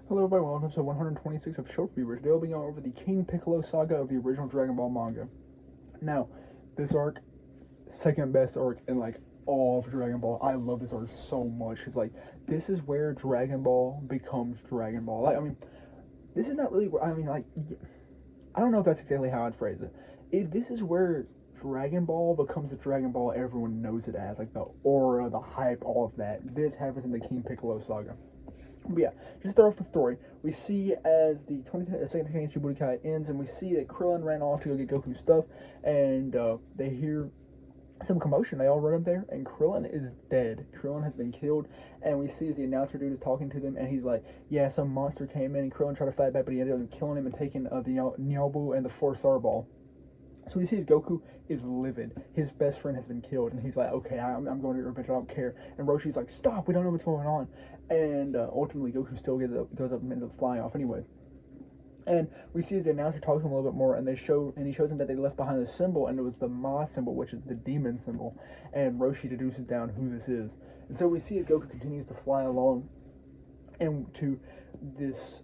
Hello everybody, welcome to 126 of Show Fever. Today we'll be going over the King Piccolo Saga of the original Dragon Ball manga. Now, this arc, second best arc in like all of Dragon Ball. I love this arc so much. It's like, this is where Dragon Ball becomes Dragon Ball. This is not really where, I don't know if that's exactly how I'd phrase it. This is where Dragon Ball becomes the Dragon Ball everyone knows it as. Like the aura, the hype, all of that. This happens in the King Piccolo Saga. But yeah, just start off with the story. We see as the 22nd Tenkaichi Budokai ends, and we see that Krillin ran off to go get Goku's stuff, and they hear some commotion. They all run up there, and Krillin is dead. Krillin has been killed, and we see as the announcer dude is talking to them, and he's like, yeah, some monster came in, and Krillin tried to fight back, but he ended up killing him and taking the Nyobu and the 4-star ball. So we see as Goku is livid. His best friend has been killed, and he's like, okay, I'm going to get revenge, I don't care. And Roshi's like, stop, we don't know what's going on. And ultimately, Goku still goes up and ends up flying off anyway. And we see the announcer talks to him a little bit more, and he shows him that they left behind the symbol, and it was the Ma symbol, which is the demon symbol. And Roshi deduces down who this is. And so we see as Goku continues to fly along, and to this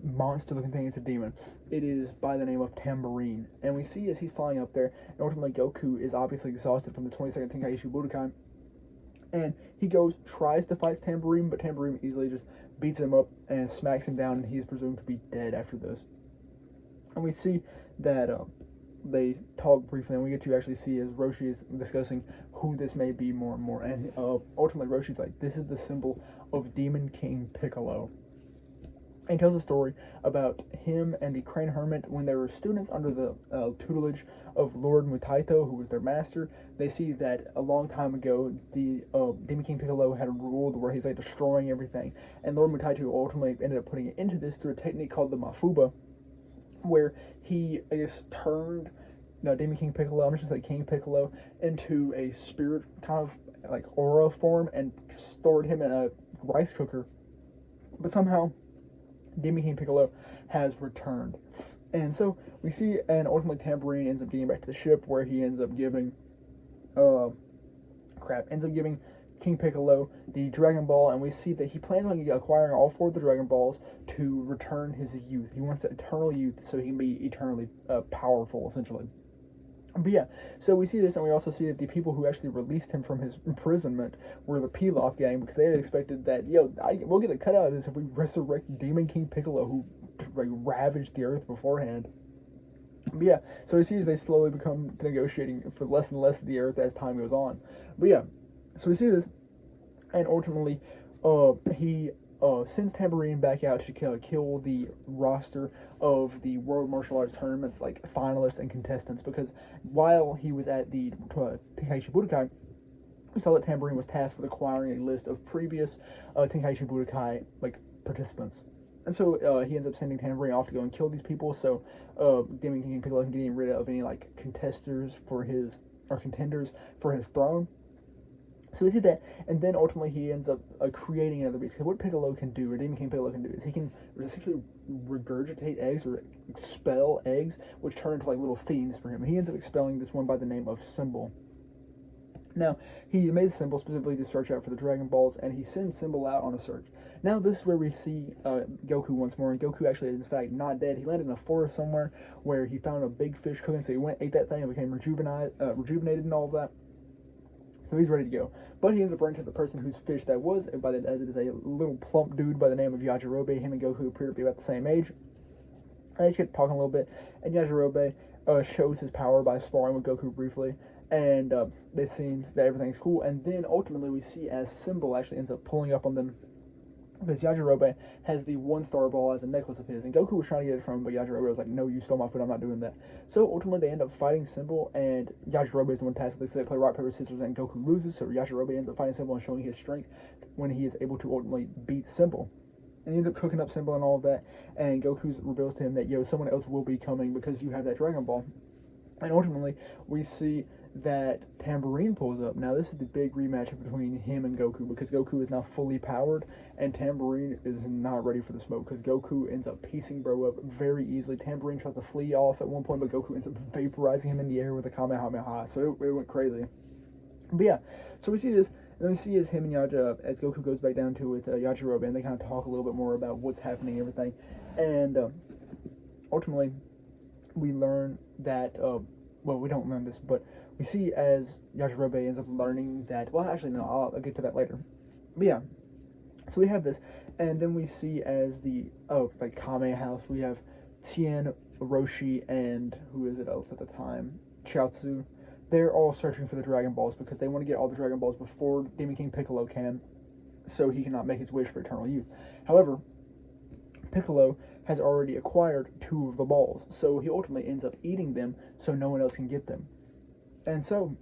monster-looking thing. It's a demon. It is by the name of Tambourine. And we see as he's flying up there, and ultimately Goku is obviously exhausted from the 22nd Tenkaichi Budokai. And he tries to fight Tambourine, but Tambourine easily just beats him up and smacks him down, and he's presumed to be dead after this. And we see that they talk briefly, and we get to actually see as Roshi is discussing who this may be more and more. And ultimately, Roshi's like, this is the symbol of Demon King Piccolo. And he tells a story about him and the Crane Hermit when they were students under the tutelage of Lord Mutaito, who was their master. They see that a long time ago, the Demon King Piccolo had ruled where he's like destroying everything. And Lord Mutaito ultimately ended up putting it into this through a technique called the Mafuba, where he, I guess, turned Demon King Piccolo, I'm just going to say King Piccolo, into a spirit kind of like aura form and stored him in a rice cooker. But somehow Demon King Piccolo has returned. And so we see, and ultimately Tambourine ends up getting back to the ship where he ends up giving King Piccolo the Dragon Ball, and we see that he plans on acquiring all 4 of the Dragon Balls to return his youth. He wants eternal youth so he can be eternally powerful, essentially. But yeah, so we see this, and we also see that the people who actually released him from his imprisonment were the Pilaf gang, because they had expected that, we'll get a cut out of this if we resurrect Demon King Piccolo, who ravaged the earth beforehand. But yeah, so we see as they slowly become negotiating for less and less of the earth as time goes on. But yeah, so we see this, and ultimately, he sends Tambourine back out to kill the roster of the World Martial Arts Tournaments, like finalists and contestants, because while he was at the Tenkaichi Budokai, we saw that Tambourine was tasked with acquiring a list of previous Tenkaichi Budokai participants. And so he ends up sending Tambourine off to go and kill these people, so Demon King Piccolo can get rid of any contenders for his throne. So we see that, and then ultimately he ends up creating another beast. Because what Piccolo can do, or Demon King Piccolo can do, is he can essentially regurgitate eggs or expel eggs, which turn into little fiends for him. And he ends up expelling this one by the name of Symbol. Now, he made Symbol specifically to search out for the Dragon Balls, and he sends Symbol out on a search. Now, this is where we see Goku once more, and Goku actually is, in fact, not dead. He landed in a forest somewhere where he found a big fish cooking, so he went, ate that thing, and became rejuvenated and all of that. So he's ready to go. But he ends up running to the person whose fish that was, as it is a little plump dude by the name of Yajirobe. Him and Goku appear to be about the same age. And they get talking a little bit, and Yajirobe shows his power by sparring with Goku briefly, and it seems that everything's cool. And then ultimately we see as Symbol actually ends up pulling up on them, because Yajirobe has the 1-star ball as a necklace of his, and Goku was trying to get it from him, but Yajirobe was like, no, you stole my food, I'm not doing that. So ultimately they end up fighting Symbol, and Yajirobe is the one tasked with this, so they play rock, paper, scissors, and Goku loses, so Yajirobe ends up fighting Symbol and showing his strength when he is able to ultimately beat Symbol. And he ends up cooking up Symbol and all of that, and Goku reveals to him that, someone else will be coming because you have that Dragon Ball. And ultimately, we see that Tambourine pulls up. Now, this is the big rematch between him and Goku, because Goku is now fully powered, and Tambourine is not ready for the smoke, because Goku ends up piecing Bro up very easily. Tambourine tries to flee off at one point, but Goku ends up vaporizing him in the air with a Kamehameha, so it went crazy. But yeah, so we see this, then we see as him and as Goku goes back down to with Yajirobe, and they kind of talk a little bit more about what's happening and everything. And ultimately, we learn that, well, we don't learn this, but we see as Yajirobe ends up learning that, well, actually, no, I'll get to that later. But yeah, so we have this, and then we see as the, like Kame house, we have Tien, Roshi, and who is it else at the time? Chiaotzu. They're all searching for the Dragon Balls because they want to get all the Dragon Balls before Demon King Piccolo can, so he cannot make his wish for eternal youth. However, Piccolo has already acquired 2 of the balls, so he ultimately ends up eating them so no one else can get them. And so,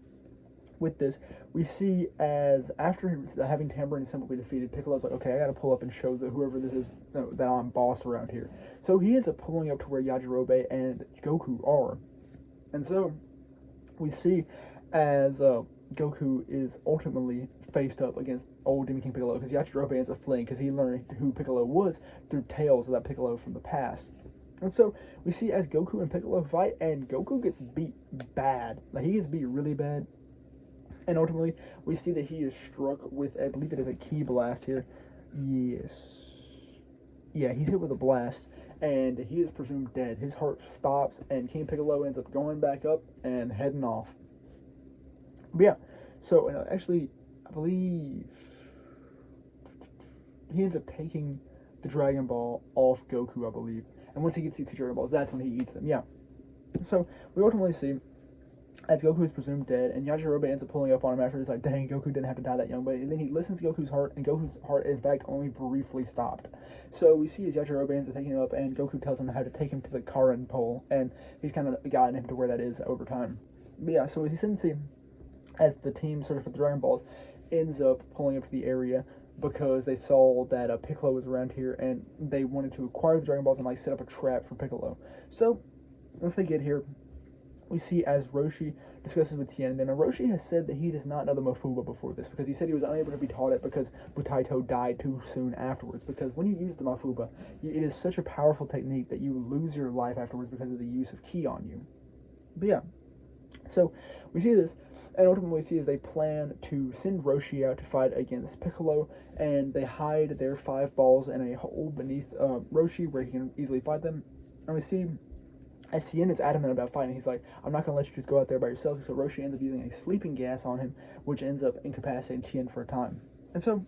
with this, we see as after having Tambourine Symbol be defeated, Piccolo's like, okay, I gotta pull up and show that whoever this is, that I'm boss around here. So he ends up pulling up to where Yajirobe and Goku are. And so, we see as Goku is ultimately faced up against old Demon King Piccolo, because Yajirobe ends up fleeing because he learned who Piccolo was through tales of that Piccolo from the past. And so we see as Goku and Piccolo fight, and Goku gets beat bad. Like, he gets beat really bad. And ultimately, we see that he is struck with, I believe it is a ki blast here. Yes. Yeah, he's hit with a blast, and he is presumed dead. His heart stops, and King Piccolo ends up going back up and heading off. But yeah, so actually, I believe he ends up taking the Dragon Ball off Goku, I believe. And once he gets these 2 Dragon Balls, that's when he eats them, yeah. So, we ultimately see as Goku is presumed dead, and Yajirobe ends up pulling up on him after he's like, dang, Goku didn't have to die that young. But then he listens to Goku's heart, and Goku's heart, in fact, only briefly stopped. So we see as Yajirobe ends up taking him up, and Goku tells him how to take him to the Karin pole, and he's kind of gotten him to where that is over time. But yeah, so essentially, as the team searching for the Dragon Balls ends up pulling up to the area because they saw that Piccolo was around here, and they wanted to acquire the Dragon Balls and like set up a trap for Piccolo. So once they get here, we see as Roshi discusses with Tien, and then Roshi has said that he does not know the Mafuba before this, because he said he was unable to be taught it because Butaito died too soon afterwards, because when you use the Mafuba, it is such a powerful technique that you lose your life afterwards because of the use of ki on you. But yeah, so we see this, and ultimately we see as they plan to send Roshi out to fight against Piccolo, and they hide their 5 balls in a hole beneath Roshi where he can easily fight them, and we see as Tien is adamant about fighting, he's like, I'm not going to let you just go out there by yourself. So Roshi ends up using a sleeping gas on him, which ends up incapacitating Tien for a time. And so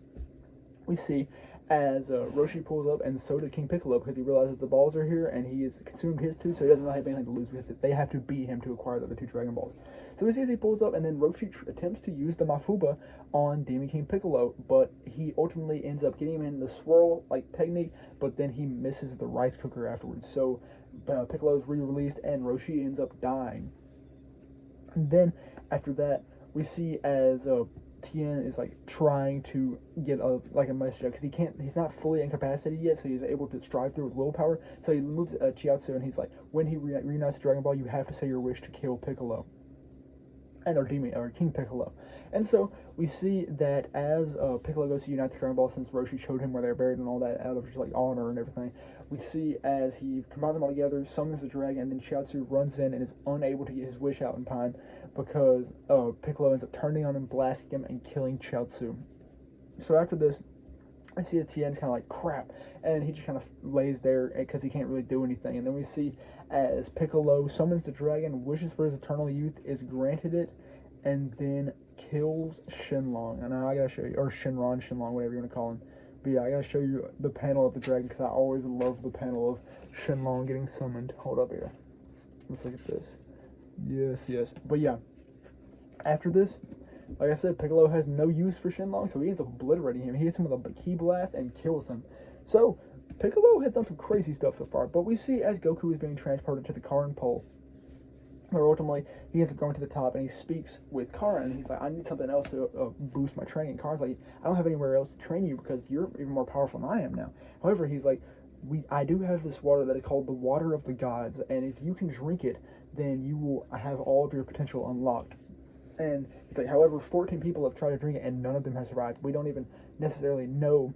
we see as Roshi pulls up, and so does King Piccolo, because he realizes the balls are here, and he has consumed his 2, so he doesn't really have anything to lose, because they have to beat him to acquire the other 2 Dragon Balls. So we see as he pulls up, and then Roshi attempts to use the Mafuba on Demon King Piccolo, but he ultimately ends up getting him in the swirl-like technique, but then he misses the rice cooker afterwards. So Piccolo is re-released, and Roshi ends up dying. And then after that, we see as Tien is like trying to get a message out, because he's not fully incapacitated yet, so he's able to strive through with willpower. So he moves Chiaotzu, and he's like, when he reunites the Dragon Ball, you have to say your wish to kill Piccolo. And or King Piccolo. And so we see that as Piccolo goes to unite the Dragon Ball, since Roshi showed him where they're buried and all that out of just like honor and everything, we see as he combines them all together, summons the dragon, and then Chiaotzu runs in and is unable to get his wish out in time because Piccolo ends up turning on him, blasting him, and killing Chiaotzu. So after this, I see as Tien's kind of like, crap, and he just kind of lays there because he can't really do anything. And then we see as Piccolo summons the dragon, wishes for his eternal youth, is granted it, and then kills Shenlong. And I gotta show you, or Shenlong, whatever you want to call him. But yeah, I gotta show you the panel of the dragon, because I always love the panel of Shenlong getting summoned. Hold up here. Let's look at this. Yes. But yeah, after this, like I said, Piccolo has no use for Shenlong, so he ends up obliterating him. He hits him with a ki blast and kills him. So, Piccolo has done some crazy stuff so far, but we see as Goku is being transported to the Karin pole, where ultimately he ends up going to the top, and he speaks with Karin, and he's like, I need something else to boost my training. And Karin's like, I don't have anywhere else to train you because you're even more powerful than I am now. However, he's like, I do have this water that is called the water of the gods, and if you can drink it, then you will have all of your potential unlocked. And he's like, however, 14 people have tried to drink it, and none of them have survived. We don't even necessarily know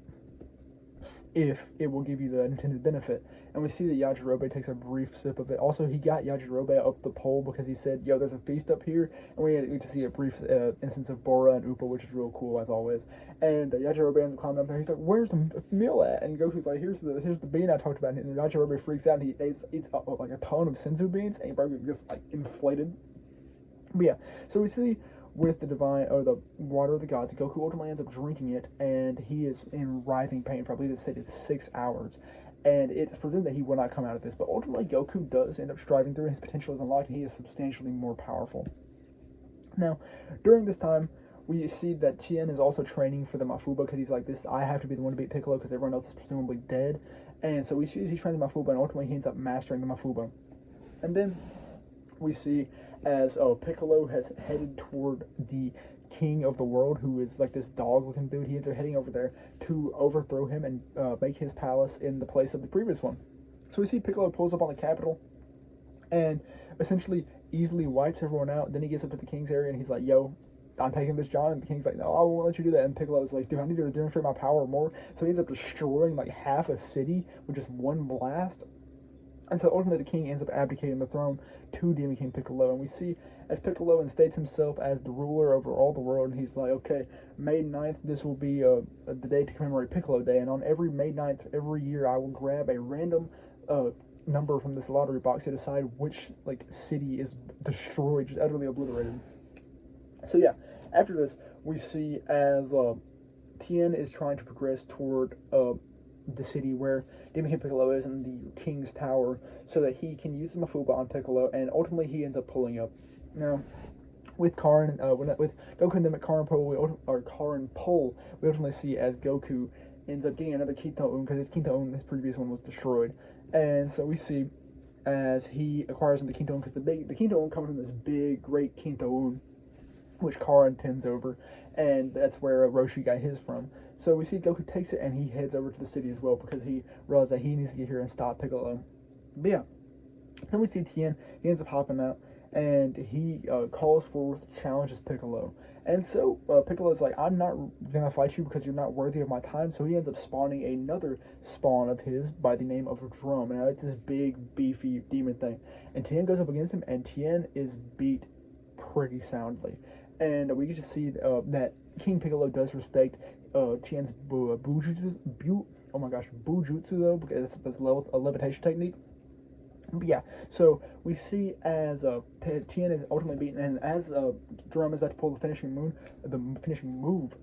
if it will give you the intended benefit. And we see that Yajirobe takes a brief sip of it. Also, he got Yajirobe up the pole because he said, yo, there's a feast up here. And we get to see a brief instance of Bora and Upa, which is real cool, as always. And Yajirobe ends up climbing up there. He's like, where's the meal at? And Goku's like, here's the bean I talked about. And Yajirobe freaks out, and he eats like a ton of senzu beans, and he probably gets like inflated. But yeah, so we see with the the water of the gods, Goku ultimately ends up drinking it, and he is in writhing pain for, I believe it said it's 6 hours. And it's presumed that he will not come out of this, but ultimately Goku does end up striving through, and his potential is unlocked, and he is substantially more powerful. Now, during this time, we see that Tien is also training for the Mafuba, because he's like, I have to be the one to beat Piccolo, because everyone else is presumably dead. And so we see he's training the Mafuba, and ultimately he ends up mastering the Mafuba. And then we see as Piccolo has headed toward the king of the world, who is like this dog-looking dude. He ends up heading over there to overthrow him and make his palace in the place of the previous one. So we see Piccolo pulls up on the capital and essentially easily wipes everyone out. Then he gets up to the king's area and he's like, yo, I'm taking this, John. And the king's like, no, I won't let you do that. And Piccolo's like, dude, I need to demonstrate my power more. So he ends up destroying like half a city with just one blast. And so ultimately the king ends up abdicating the throne to Demon King Piccolo. And we see as Piccolo instates himself as the ruler over all the world. And he's like, okay, May 9th, this will be the day to commemorate Piccolo Day. And on every May 9th, every year, I will grab a random number from this lottery box to decide which like city is destroyed, just utterly obliterated. So yeah, after this, we see as Tien is trying to progress toward the city where Demon King Piccolo is in the King's Tower, so that he can use the Mafuba on Piccolo, and ultimately he ends up pulling up. Now, with Karin, with Goku and them at Karin Pole, we ultimately see as Goku ends up getting another Kinto-Un, because his Kinto-Un, his previous one, was destroyed. And so we see as he acquires the Kinto-Un, because the Kinto-Un comes from this big, great Kinto-Un, which Karin tends over, and that's where Roshi got his from. So we see Goku takes it, and he heads over to the city as well, because he realized that he needs to get here and stop Piccolo. But yeah, then we see Tien. He ends up hopping out, and he calls forth, challenges Piccolo. And so Piccolo's like, I'm not gonna fight you because you're not worthy of my time. So he ends up spawning another spawn of his by the name of Drum. And now it's this big, beefy demon thing. And Tien goes up against him, and Tien is beat pretty soundly. And we get to see that King Piccolo does respect Tien's bujutsu, though, because that's a levitation technique. But yeah, so we see as Tien is ultimately beaten, and as Drum is about to pull the finishing move,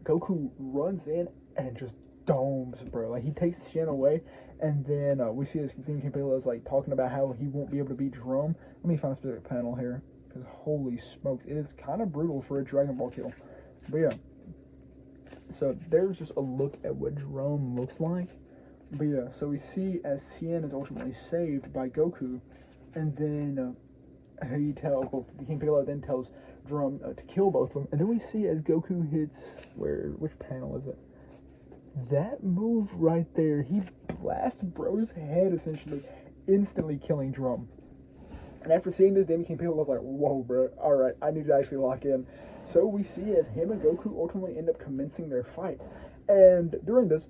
Goku runs in and just domes, bro. Like, he takes Tien away, and then we see as Demon King Piccolo is like talking about how he won't be able to beat Drum. Let me find a specific panel here, because holy smokes, it is kind of brutal for a Dragon Ball kill. But yeah, so there's just a look at what Drum looks like. But yeah, so we see as Tien is ultimately saved by Goku, and then the King Piccolo then tells Drum to kill both of them, and then we see as Goku hits, which panel is it? That move right there, he blasts bro's head essentially, instantly killing Drum. And after seeing this, Demon King Piccolo was like, whoa, bro, alright, I need to actually lock in. So we see as him and Goku ultimately end up commencing their fight. And during this,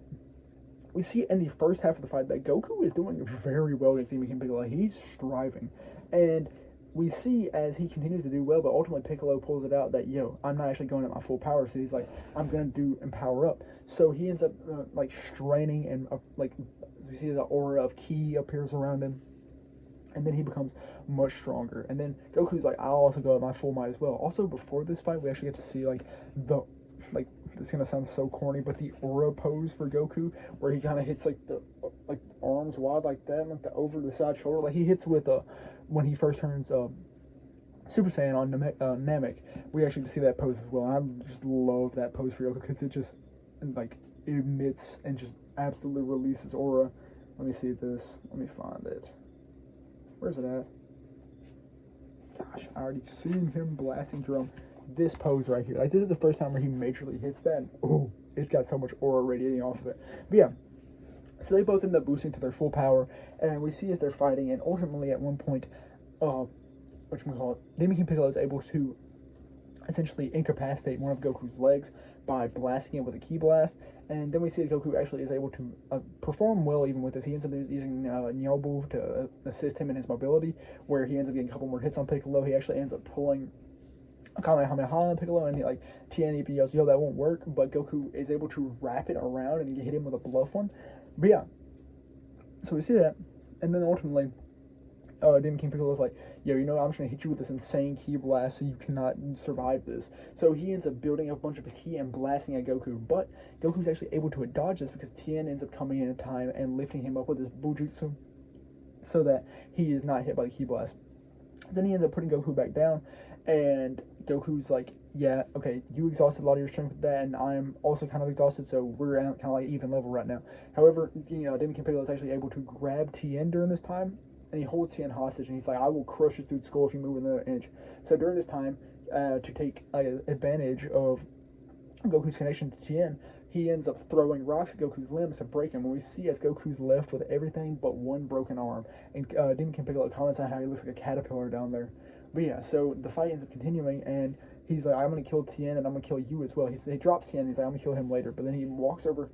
we see in the first half of the fight that Goku is doing very well against Demon King Piccolo. He's striving. And we see as he continues to do well, but ultimately Piccolo pulls it out that, yo, I'm not actually going at my full power. So he's like, I'm going to do and power up. So he ends up like straining, and we see the aura of ki appears around him. And then he becomes much stronger. And then Goku's like, I'll also go at my full might as well. Also, before this fight, we actually get to see it's gonna sound so corny, but the aura pose for Goku, where he kind of hits like the arms wide like that, like the over the side shoulder, like he hits with when he first turns Super Saiyan on Namek. We actually get to see that pose as well. And I just love that pose for Goku, because it just like emits and just absolutely releases aura. Let me see this. Let me find it. Where's it at? Gosh, I already seen him blasting Drum. This pose right here. Like, this is the first time where he majorly hits that. And, oh, it's got so much aura radiating off of it. But yeah, so they both end up boosting to their full power. And we see as they're fighting, and ultimately at one point, Demon King Piccolo is able to essentially incapacitate one of Goku's legs by blasting it with a ki blast. And then we see that Goku actually is able to perform well even with this. He ends up using Nyobu to assist him in his mobility, where he ends up getting a couple more hits on Piccolo. He actually ends up pulling a Kamehameha on Piccolo, and Tien even yells, "Yo, that won't work," but Goku is able to wrap it around and hit him with a bluff one. But yeah, so we see that, and then ultimately Demon King Piccolo's like, "Yo, you know what? I'm just gonna hit you with this insane ki blast so you cannot survive this." So he ends up building up a bunch of his ki and blasting at Goku, but Goku's actually able to dodge this because Tien ends up coming in time and lifting him up with his Bujutsu so that he is not hit by the ki blast. Then he ends up putting Goku back down, and Goku's like, "Yeah, okay, you exhausted a lot of your strength with that, and I'm also kind of exhausted, so we're at kind of like even level right now." However, Demon King Piccolo is actually able to grab Tien during this time, and he holds Tien hostage, and he's like, "I will crush this dude's skull if you move another inch." So during this time, to take advantage of Goku's connection to Tien, he ends up throwing rocks at Goku's limbs to break him. And we see as Goku's left with everything but one broken arm. And Demon King Piccolo comments on how he looks like a caterpillar down there. But yeah, so the fight ends up continuing, and he's like, "I'm going to kill Tien, and I'm going to kill you as well." He drops Tien, he's like, "I'm going to kill him later." But then he walks over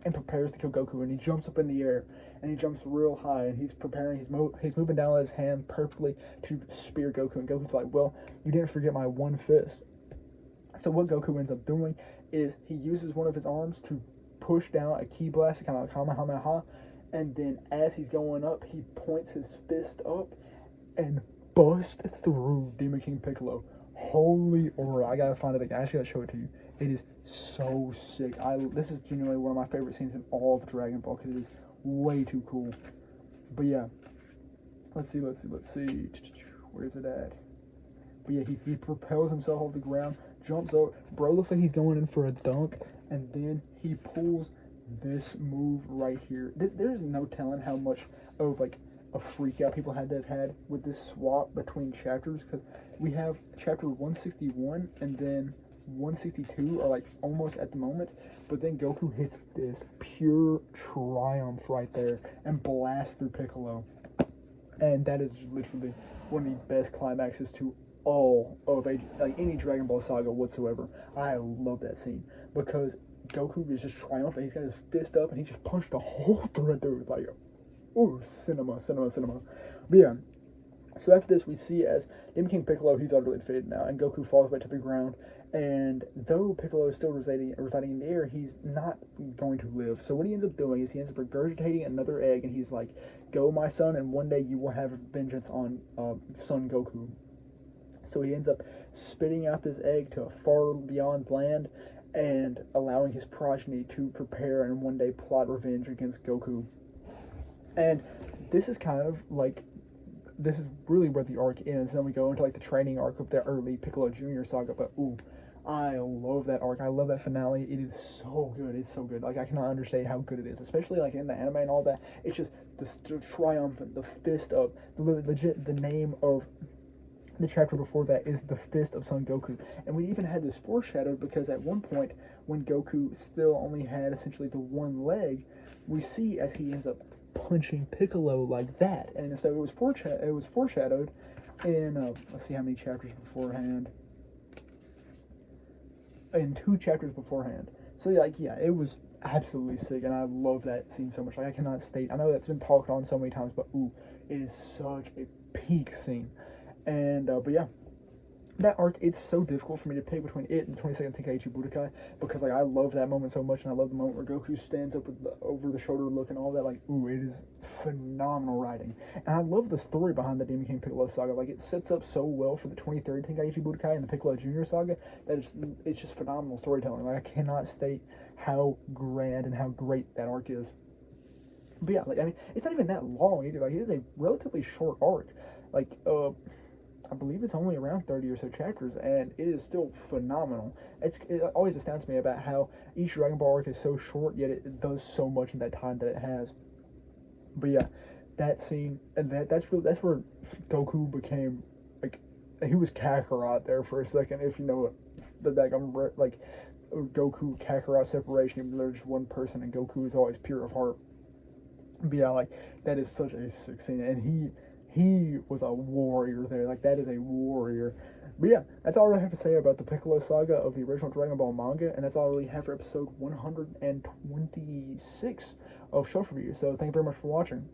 and prepares to kill Goku, and he jumps up in the air, and he jumps real high, and he's preparing, he's moving down with his hand perfectly to spear Goku, and Goku's like, "Well, you didn't forget my one fist." So what Goku ends up doing is he uses one of his arms to push down a ki blast, kind of like Kamehameha, and then as he's going up, he points his fist up and busts through Demon King Piccolo. Holy aura! I gotta find it again. I actually gotta show it to you. It is so sick. This is genuinely one of my favorite scenes in all of Dragon Ball because it is way too cool. But yeah, let's see. Where is it at? But yeah, he propels himself off the ground, jumps up. Bro looks like he's going in for a dunk, and then he pulls this move right here. There's no telling how much of like a freak out people had to have had with this swap between chapters, because we have chapter 161 and then 162 are like almost at the moment, but then Goku hits this pure triumph right there and blasts through Piccolo, and that is literally one of the best climaxes to all of any Dragon Ball saga whatsoever. I love that scene because Goku is just triumphant. He's got his fist up and he just punched a hole through it, dude. Like, ooh, cinema. But yeah, so after this, we see as Demon King Piccolo, he's utterly defeated now, and Goku falls back to the ground. And though Piccolo is still residing in the air, he's not going to live. So what he ends up doing is he ends up regurgitating another egg, and he's like, "Go, my son, and one day you will have vengeance on Son Goku." So he ends up spitting out this egg to a far beyond land and allowing his progeny to prepare and one day plot revenge against Goku. And this is kind of like, this is really where the arc ends. Then we go into like the training arc of the early Piccolo Jr. saga. But ooh, I love that arc. I love that finale. It is so good. It's so good. Like, I cannot understate how good it is, especially like in the anime and all that. It's just the triumphant, the fist of the name of the chapter before that is the fist of Son Goku. And we even had this foreshadowed because at one point when Goku still only had essentially the one leg, we see as he ends up punching Piccolo like that. And so it was foreshadowed in let's see how many chapters beforehand. In 2 chapters beforehand. So like, yeah, it was absolutely sick, and I love that scene so much. Like, I cannot state. I know that's been talked on so many times, but ooh, it is such a peak scene. And but yeah, that arc, it's so difficult for me to pick between it and the 22nd Tenkaichi Budokai, because like I love that moment so much, and I love the moment where Goku stands up with the over the shoulder look and all that. Like, ooh, it is phenomenal writing, and I love the story behind the Demon King Piccolo saga. Like, it sets up so well for the 23rd Tenkaichi Budokai and the Piccolo Jr. saga that it's just phenomenal storytelling. Like, I cannot state how grand and how great that arc is. But yeah, like, I mean, it's not even that long either. Like, it is a relatively short arc. Like, I believe it's only around 30 or so chapters, and it is still phenomenal. It always astounds me about how each Dragon Ball arc is so short, yet it does so much in that time that it has. But yeah, that scene, and that's where Goku became, like, he was Kakarot there for a second, if you know the like, Goku Kakarot separation, even though they're just one person, and Goku is always pure of heart. But yeah, like, that is such a sick scene, and he was a warrior there. Like, that is a warrior. But yeah, that's all I really have to say about the Piccolo Saga of the original Dragon Ball manga, and that's all I really have for episode 126 of Shelf Review. So thank you very much for watching.